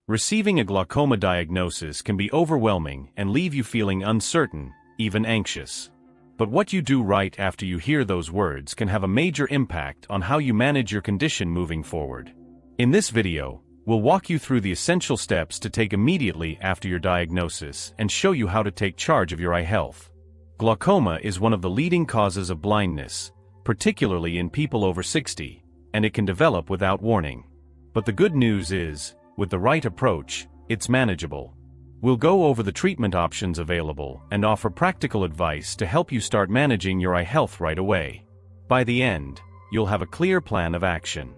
Receiving a glaucoma diagnosis can be overwhelming and leave you feeling uncertain, even anxious. But what you do right after you hear those words can have a major impact on how you manage your condition moving forward. In this video, we'll walk you through the essential steps to take immediately after your diagnosis and show you how to take charge of your eye health. Glaucoma is one of the leading causes of blindness, particularly in people over 60, and it can develop without warning. But the good news is, with the right approach, it's manageable. We'll go over the treatment options available and offer practical advice to help you start managing your eye health right away. By the end, you'll have a clear plan of action.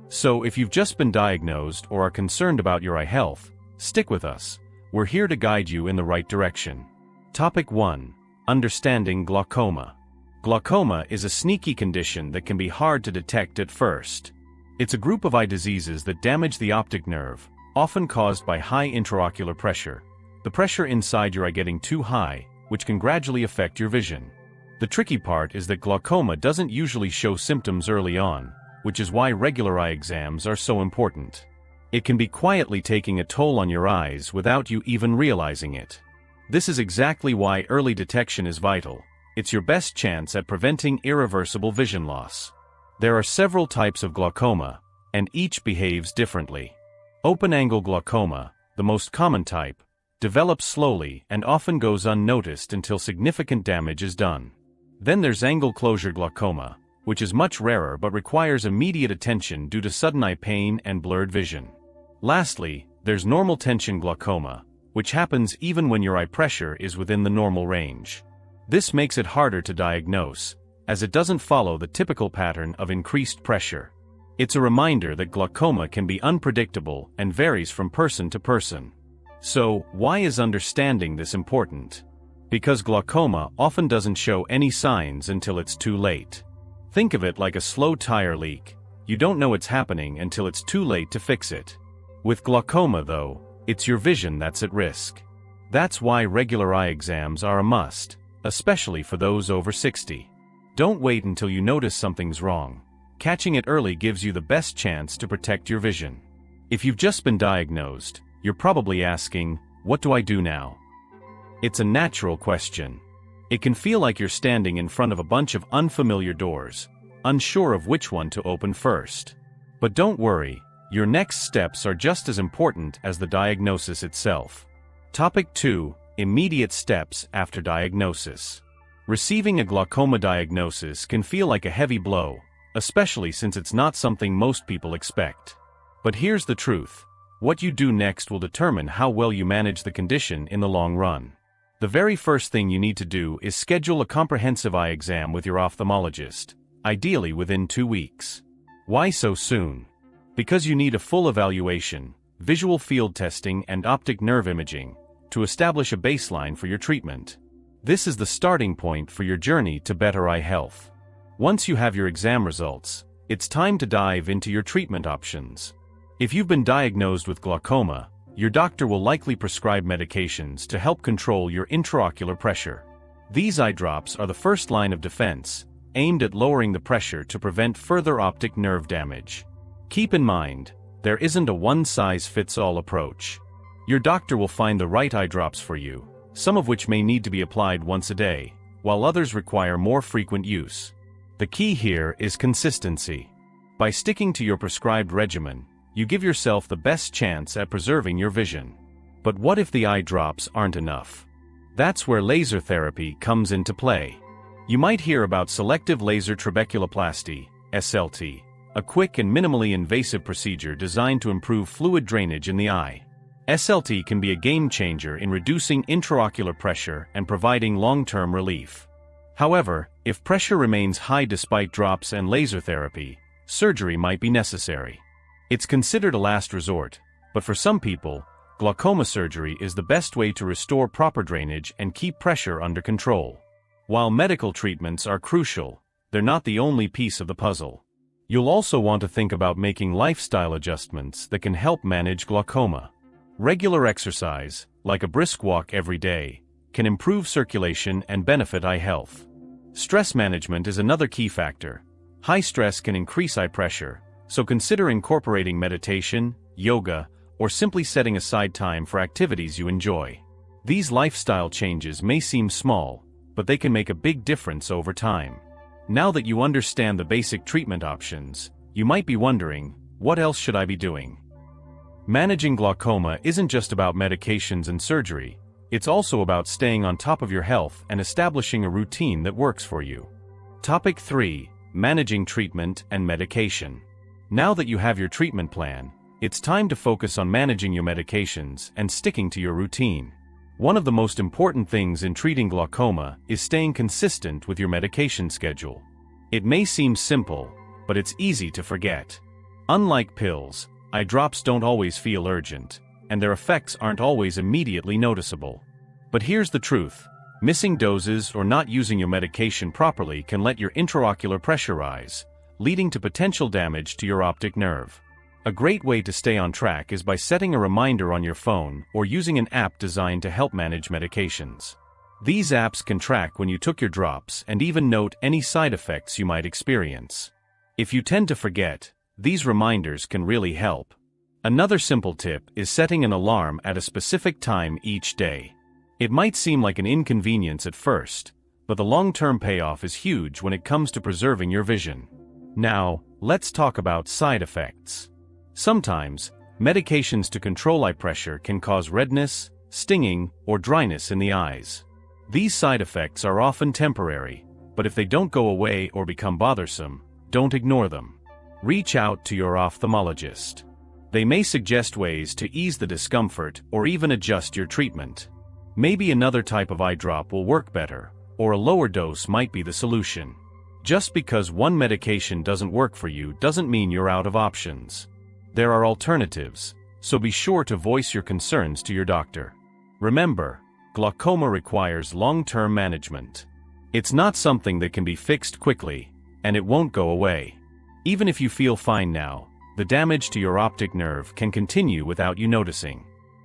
So if you've just been diagnosed or are concerned about your eye health, stick with us. We're here to guide you in the right direction. Topic 1. Understanding glaucoma. Glaucoma is a sneaky condition that can be hard to detect at first. It's a group of eye diseases that damage the optic nerve, often caused by high intraocular pressure. The pressure inside your eye getting too high, which can gradually affect your vision. The tricky part is that glaucoma doesn't usually show symptoms early on, which is why regular eye exams are so important. It can be quietly taking a toll on your eyes without you even realizing it. This is exactly why early detection is vital. It's your best chance at preventing irreversible vision loss. There are several types of glaucoma, and each behaves differently. Open-angle glaucoma, the most common type, develops slowly and often goes unnoticed until significant damage is done. Then there's angle closure glaucoma, which is much rarer but requires immediate attention due to sudden eye pain and blurred vision. Lastly, there's normal tension glaucoma, which happens even when your eye pressure is within the normal range. This makes it harder to diagnose, as it doesn't follow the typical pattern of increased pressure. It's a reminder that glaucoma can be unpredictable and varies from person to person. So, why is understanding this important? Because glaucoma often doesn't show any signs until it's too late. Think of it like a slow tire leak. You don't know it's happening until it's too late to fix it. With glaucoma, though, it's your vision that's at risk. That's why regular eye exams are a must, especially for those over 60. Don't wait until you notice something's wrong. Catching it early gives you the best chance to protect your vision. If you've just been diagnosed, you're probably asking, what do I do now? It's a natural question. It can feel like you're standing in front of a bunch of unfamiliar doors, unsure of which one to open first. But don't worry, your next steps are just as important as the diagnosis itself. Topic 2. Immediate steps after diagnosis. Receiving a glaucoma diagnosis can feel like a heavy blow, especially since it's not something most people expect. But here's the truth. What you do next will determine how well you manage the condition in the long run. The very first thing you need to do is schedule a comprehensive eye exam with your ophthalmologist, ideally within 2 weeks. Why so soon? Because you need a full evaluation, visual field testing and optic nerve imaging, to establish a baseline for your treatment. This is the starting point for your journey to better eye health. Once you have your exam results, it's time to dive into your treatment options. If you've been diagnosed with glaucoma, your doctor will likely prescribe medications to help control your intraocular pressure. These eye drops are the first line of defense, aimed at lowering the pressure to prevent further optic nerve damage. Keep in mind, there isn't a one-size-fits-all approach. Your doctor will find the right eye drops for you, some of which may need to be applied once a day, while others require more frequent use. The key here is consistency. By sticking to your prescribed regimen, you give yourself the best chance at preserving your vision. But what if the eye drops aren't enough? That's where laser therapy comes into play. You might hear about selective laser trabeculoplasty, SLT, a quick and minimally invasive procedure designed to improve fluid drainage in the eye. SLT can be a game changer in reducing intraocular pressure and providing long-term relief. However, if pressure remains high despite drops and laser therapy, surgery might be necessary. It's considered a last resort, but for some people, glaucoma surgery is the best way to restore proper drainage and keep pressure under control. While medical treatments are crucial, they're not the only piece of the puzzle. You'll also want to think about making lifestyle adjustments that can help manage glaucoma. Regular exercise, like a brisk walk every day, can improve circulation and benefit eye health. Stress management is another key factor. High stress can increase eye pressure, so consider incorporating meditation, yoga, or simply setting aside time for activities you enjoy. These lifestyle changes may seem small, but they can make a big difference over time. Now that you understand the basic treatment options, you might be wondering, what else should I be doing? Managing glaucoma isn't just about medications and surgery, it's also about staying on top of your health and establishing a routine that works for you. Topic 3. Managing treatment and medication. Now that you have your treatment plan, it's time to focus on managing your medications and sticking to your routine. One of the most important things in treating glaucoma is staying consistent with your medication schedule. It may seem simple, but it's easy to forget. Unlike pills, eye drops don't always feel urgent, and their effects aren't always immediately noticeable. But here's the truth. Missing doses or not using your medication properly can let your intraocular pressure rise, leading to potential damage to your optic nerve. A great way to stay on track is by setting a reminder on your phone or using an app designed to help manage medications. These apps can track when you took your drops and even note any side effects you might experience. If you tend to forget, these reminders can really help. Another simple tip is setting an alarm at a specific time each day. It might seem like an inconvenience at first, but the long-term payoff is huge when it comes to preserving your vision. Now, let's talk about side effects. Sometimes, medications to control eye pressure can cause redness, stinging, or dryness in the eyes. These side effects are often temporary, but if they don't go away or become bothersome, don't ignore them. Reach out to your ophthalmologist. They may suggest ways to ease the discomfort or even adjust your treatment. Maybe another type of eye drop will work better, or a lower dose might be the solution. Just because one medication doesn't work for you doesn't mean you're out of options. There are alternatives, so be sure to voice your concerns to your doctor. Remember, glaucoma requires long-term management. It's not something that can be fixed quickly, and it won't go away. Even if you feel fine now, the damage to your optic nerve can continue without you noticing.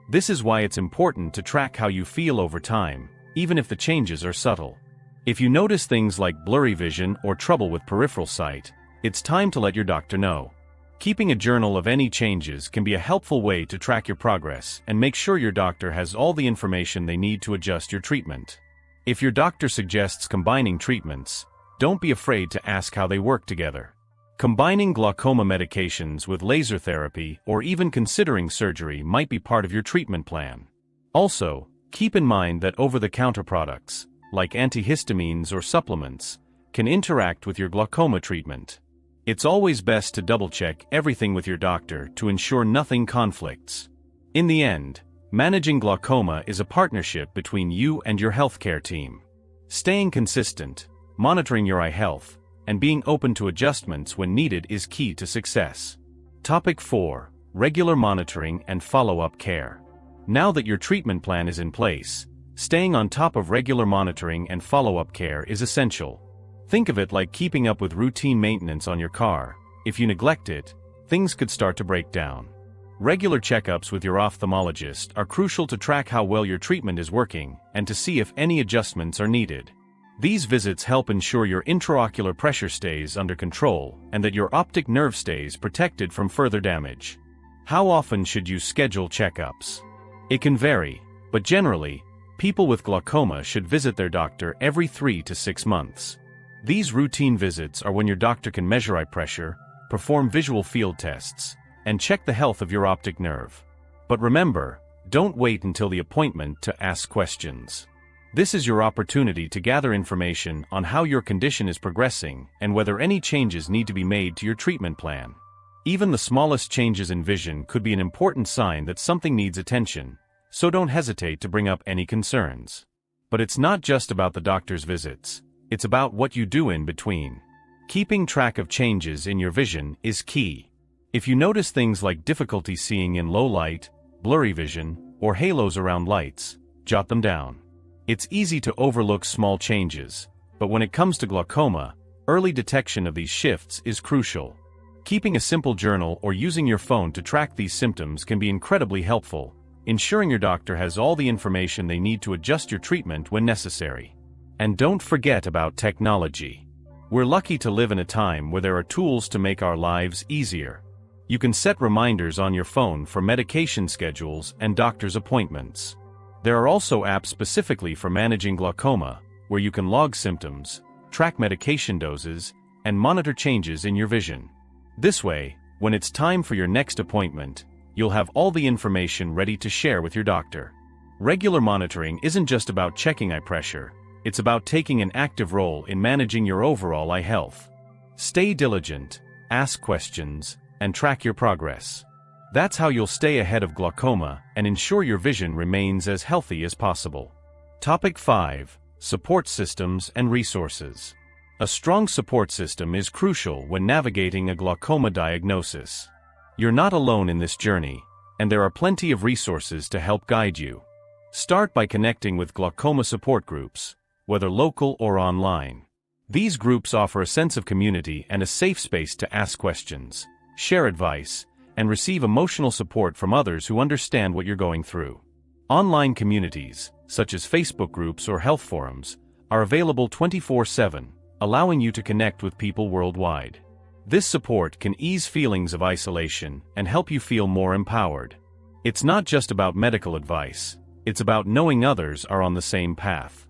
This is why it's important to track how you feel over time, even if the changes are subtle. If you notice things like blurry vision or trouble with peripheral sight, it's time to let your doctor know. Keeping a journal of any changes can be a helpful way to track your progress and make sure your doctor has all the information they need to adjust your treatment. If your doctor suggests combining treatments, don't be afraid to ask how they work together. Combining glaucoma medications with laser therapy or even considering surgery might be part of your treatment plan. Also, keep in mind that over-the-counter products, like antihistamines or supplements, can interact with your glaucoma treatment. It's always best to double-check everything with your doctor to ensure nothing conflicts. In the end, managing glaucoma is a partnership between you and your healthcare team. Staying consistent, monitoring your eye health, and being open to adjustments when needed is key to success. Topic 4. Regular monitoring and follow-up care. Now that your treatment plan is in place, staying on top of regular monitoring and follow-up care is essential. Think of it like keeping up with routine maintenance on your car. If you neglect it, things could start to break down. Regular checkups with your ophthalmologist are crucial to track how well your treatment is working and to see if any adjustments are needed. These visits help ensure your intraocular pressure stays under control and that your optic nerve stays protected from further damage. How often should you schedule checkups? It can vary, but generally, people with glaucoma should visit their doctor every 3 to 6 months. These routine visits are when your doctor can measure eye pressure, perform visual field tests, and check the health of your optic nerve. But remember, don't wait until the appointment to ask questions. This is your opportunity to gather information on how your condition is progressing and whether any changes need to be made to your treatment plan. Even the smallest changes in vision could be an important sign that something needs attention, so don't hesitate to bring up any concerns. But it's not just about the doctor's visits. It's about what you do in between. Keeping track of changes in your vision is key. If you notice things like difficulty seeing in low light, blurry vision, or halos around lights, jot them down. It's easy to overlook small changes, but when it comes to glaucoma, early detection of these shifts is crucial. Keeping a simple journal or using your phone to track these symptoms can be incredibly helpful, ensuring your doctor has all the information they need to adjust your treatment when necessary. And don't forget about technology. We're lucky to live in a time where there are tools to make our lives easier. You can set reminders on your phone for medication schedules and doctor's appointments. There are also apps specifically for managing glaucoma, where you can log symptoms, track medication doses, and monitor changes in your vision. This way, when it's time for your next appointment, you'll have all the information ready to share with your doctor. Regular monitoring isn't just about checking eye pressure, it's about taking an active role in managing your overall eye health. Stay diligent, ask questions, and track your progress. That's how you'll stay ahead of glaucoma and ensure your vision remains as healthy as possible. Topic 5. Support systems and resources. A strong support system is crucial when navigating a glaucoma diagnosis. You're not alone in this journey, and there are plenty of resources to help guide you. Start by connecting with glaucoma support groups, whether local or online. These groups offer a sense of community and a safe space to ask questions, share advice, and receive emotional support from others who understand what you're going through. Online communities, such as Facebook groups or health forums, are available 24/7, allowing you to connect with people worldwide. This support can ease feelings of isolation and help you feel more empowered. It's not just about medical advice, it's about knowing others are on the same path.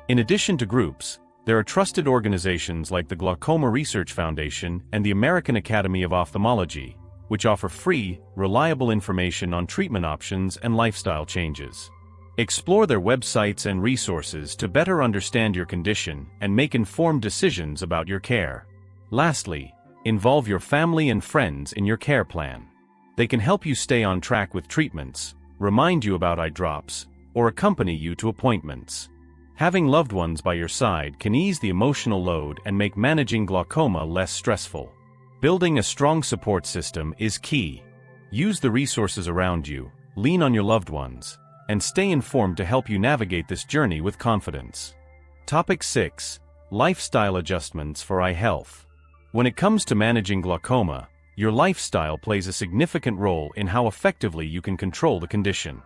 In addition to groups, there are trusted organizations like the Glaucoma Research Foundation and the American Academy of Ophthalmology, which offer free, reliable information on treatment options and lifestyle changes. Explore their websites and resources to better understand your condition and make informed decisions about your care. Lastly, involve your family and friends in your care plan. They can help you stay on track with treatments, remind you about eye drops, or accompany you to appointments. Having loved ones by your side can ease the emotional load and make managing glaucoma less stressful. Building a strong support system is key. Use the resources around you, lean on your loved ones, and stay informed to help you navigate this journey with confidence. Topic 6. Lifestyle adjustments for eye health. When it comes to managing glaucoma, your lifestyle plays a significant role in how effectively you can control the condition.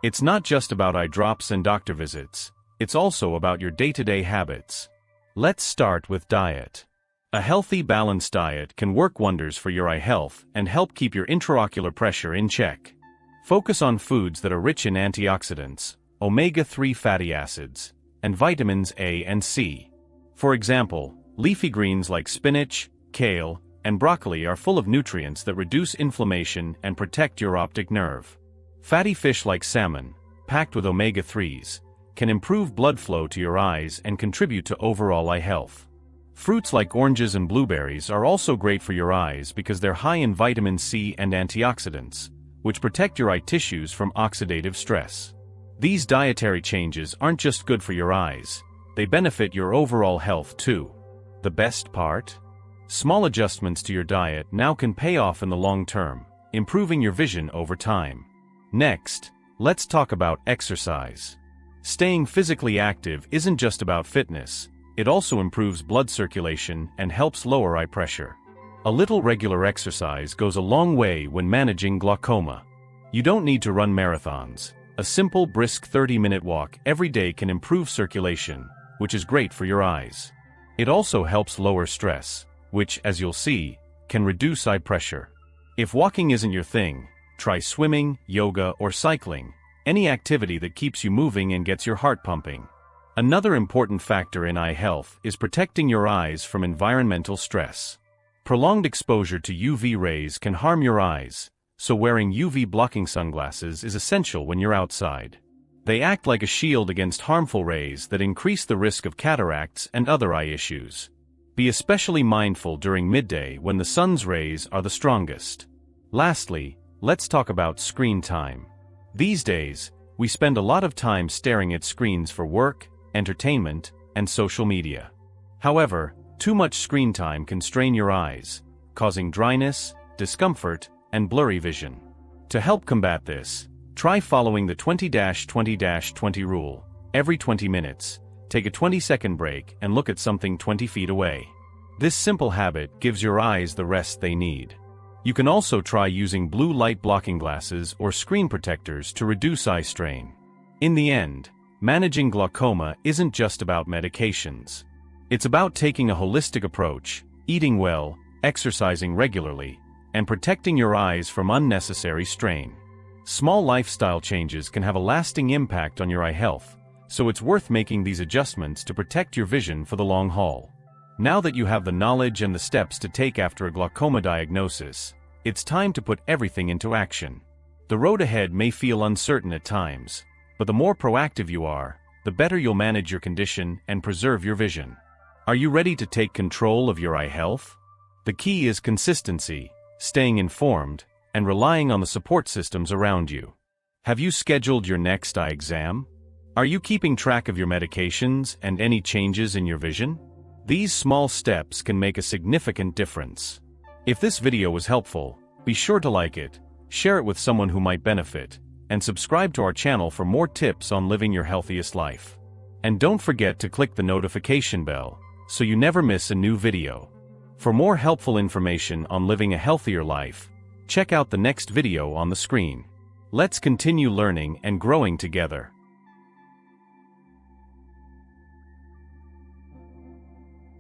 It's not just about eye drops and doctor visits, it's also about your day-to-day habits. Let's start with diet. A healthy, balanced diet can work wonders for your eye health and help keep your intraocular pressure in check. Focus on foods that are rich in antioxidants, omega-3 fatty acids, and vitamins A and C. For example, leafy greens like spinach, kale, and broccoli are full of nutrients that reduce inflammation and protect your optic nerve. Fatty fish like salmon, packed with omega-3s, can improve blood flow to your eyes and contribute to overall eye health. Fruits like oranges and blueberries are also great for your eyes because they're high in vitamin C and antioxidants, which protect your eye tissues from oxidative stress. These dietary changes aren't just good for your eyes, they benefit your overall health too. The best part? Small adjustments to your diet now can pay off in the long term, improving your vision over time. Next, let's talk about exercise. Staying physically active isn't just about fitness, it also improves blood circulation and helps lower eye pressure. A little regular exercise goes a long way when managing glaucoma. You don't need to run marathons. A simple, brisk 30-minute walk every day can improve circulation, which is great for your eyes. It also helps lower stress, which, as you'll see, can reduce eye pressure. If walking isn't your thing, try swimming, yoga, or cycling, any activity that keeps you moving and gets your heart pumping. Another important factor in eye health is protecting your eyes from environmental stress. Prolonged exposure to UV rays can harm your eyes, so wearing UV-blocking sunglasses is essential when you're outside. They act like a shield against harmful rays that increase the risk of cataracts and other eye issues. Be especially mindful during midday when the sun's rays are the strongest. Lastly, let's talk about screen time. These days, we spend a lot of time staring at screens for work, entertainment, and social media. However, too much screen time can strain your eyes, causing dryness, discomfort, and blurry vision. To help combat this, try following the 20-20-20 rule. Every 20 minutes, take a 20-second break and look at something 20 feet away. This simple habit gives your eyes the rest they need. You can also try using blue light blocking glasses or screen protectors to reduce eye strain. In the end, managing glaucoma isn't just about medications. It's about taking a holistic approach, eating well, exercising regularly, and protecting your eyes from unnecessary strain. Small lifestyle changes can have a lasting impact on your eye health, so it's worth making these adjustments to protect your vision for the long haul. Now that you have the knowledge and the steps to take after a glaucoma diagnosis, it's time to put everything into action. The road ahead may feel uncertain at times, but the more proactive you are, the better you'll manage your condition and preserve your vision. Are you ready to take control of your eye health? The key is consistency, staying informed, and relying on the support systems around you. Have you scheduled your next eye exam? Are you keeping track of your medications and any changes in your vision? These small steps can make a significant difference. If this video was helpful, be sure to like it, share it with someone who might benefit, and subscribe to our channel for more tips on living your healthiest life. And don't forget to click the notification bell, so you never miss a new video. For more helpful information on living a healthier life, check out the next video on the screen. Let's continue learning and growing together.